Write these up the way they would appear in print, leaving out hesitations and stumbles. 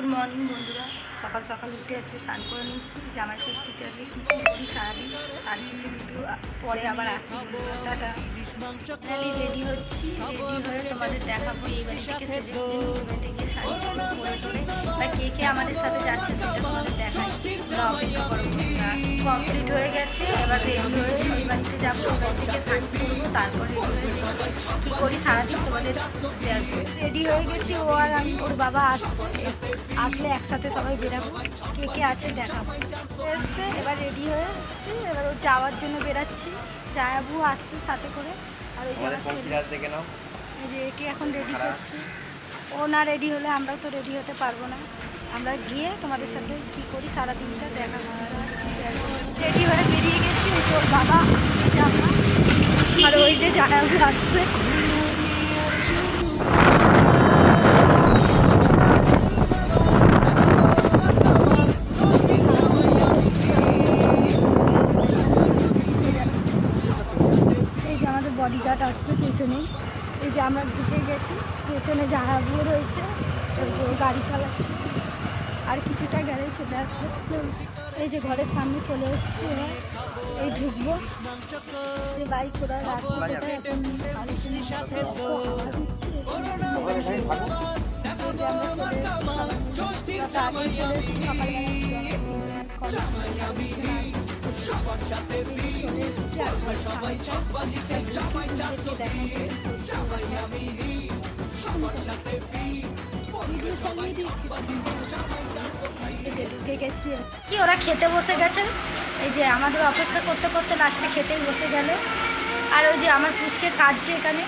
Good morning বন্ধুরা। সকাল সকাল উঠে আজকে স্নান করে নিচ্ছি। জামাই ষষ্ঠীতে আজকে কী করি সারাদিন তার কিছু ভিডিও পরে আবার আসি। টাটা। আমি রেডি হচ্ছি, রেডি হয়ে তোমাদের দেখাবো এই বাড়ি থেকে সেজে বেটে গিয়ে শাড়ি পরে টোরে বা কে কে আমাদের সাথে যাচ্ছে সেটা তোমাদের দেখাই। তোমরা অপেক্ষা করো। কমপ্লিট হয়ে গেছে, এবার রেডি হয়ে ওই বাড়িতে যাবো, ওই বাড়ি থেকে শাড়ি পরবো, তারপর রেডি হয়ে কী করি সারাদিন তোমাদের শেয়ার করবো। রেডি হয়ে গেছি, ও আর আমি, ওর বাবা আসলে একসাথে সবাই বেরাবো, কে কে আছে দেখাবো। এসছে, এবার রেডি হয়ে এবার ও যাওয়ার জন্য বেরাচ্ছি। জায়াবু আসছে সাথে করে, আর ওই যাওয়ার ছেলে যে একে এখন রেডি করছি। ও না রেডি হলে আমরাও তো রেডি হতে পারবো না। আমরা গিয়ে তোমাদের সাথে কী করি সারাদিনটা দেখা রেডি হয়ে বেরিয়ে গেছি। ওর বাবা আর ওই যে জায়াবু আসছে। বডিগার্ড আসছে পেছনে, এই যে আমরা ঢুকে গেছি, পেছনে জাহাবু রয়েছে, গাড়ি চালাচ্ছে, আর কিছুটা গেলে চলে আসবে। এই যে ঘরের সামনে চলে এসেছি, এই ঢুকবো, যে বাইক ওরা রাখতে ঢুকে গেছি কি ওরা খেতে বসে গেছে। এই যে আমাদের অপেক্ষা করতে করতে লাস্টে খেতেই বসে গেল। আর ওই যে আমার পুচকে কাটছে এখানে।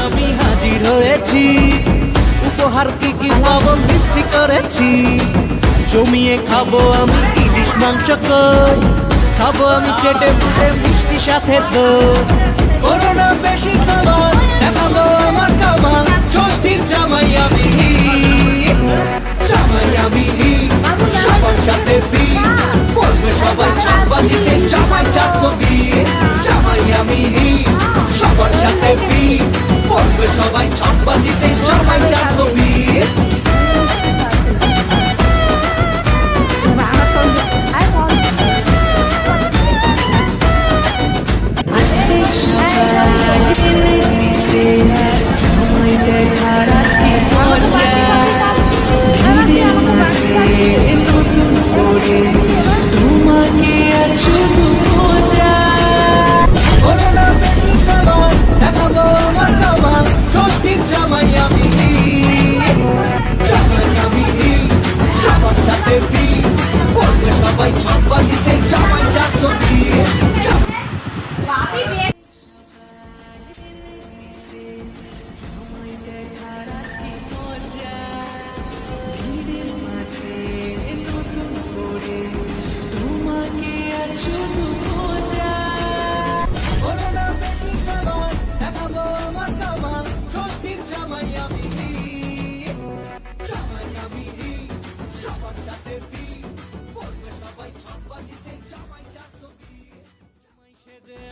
আমি হাজির হয়েছি, উপহার কি কি পাবো লিস্ট করেছি। জমিয়ে খাবো আমি ইলিশ মাংস, খাবো আমি চেটে পুটে মিষ্টি সাথে তো। করোনা বেশি সামান দেখাবো আমার কামান, ষষ্ঠীর জামাই আমি, জামাই আমি সবার সাথে বলবে সবাই ছকবাজিতে জামাই 420। জামাই আমি সবার সাথে বলবে সবাই ছকবাজিতে জামাই 420।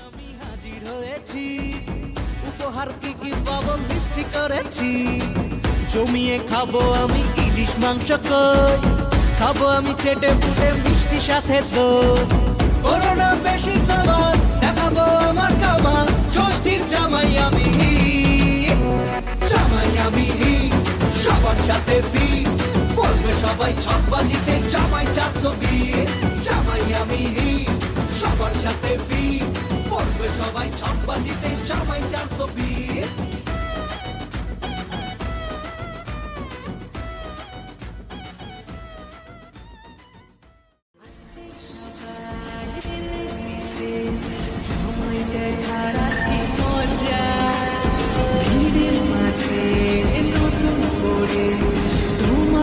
আমি হাজির হয়েছি, উপহার কি কি পাবো লিস্ট করেছি। জমিয়ে খাবো আমি ইলিশ মাংস, খাবো আমি চেটে পুটে মিষ্টি সাথে তো। করোনা বেশি সামান দেখাবো আমার কামান, ষষ্ঠীর জামাই আমি, জামাই আমি সবার সাথে বলবে সবাই ছকবাজিতে জামাই 420। জামাই আমি সবার সাথে বলবে সবাই ছকবাজিতে জামাই 420। তোমার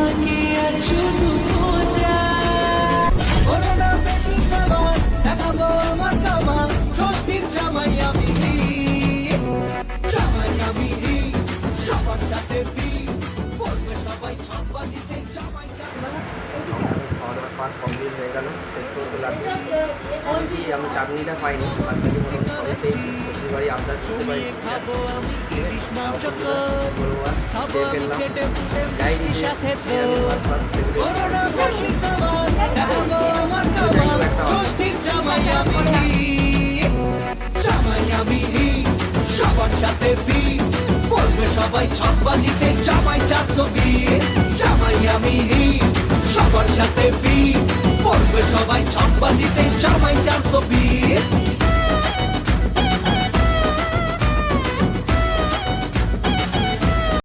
দিন হয়ে গেল, শেষ পর্যন্ত লাগছে। কি আমি চাটনিটা পাইনি, বাকি মোটামুটি সবই পেয়েছি। প্রতিবারই আবদার করতে পারি সবার সাথে ফিট বলবে সবাই ছকবাজিতে জামাই 420 জামাই আমি হিট সবার সাথে ফিট বলবে সবাই ছকবাজিতে জামাই 420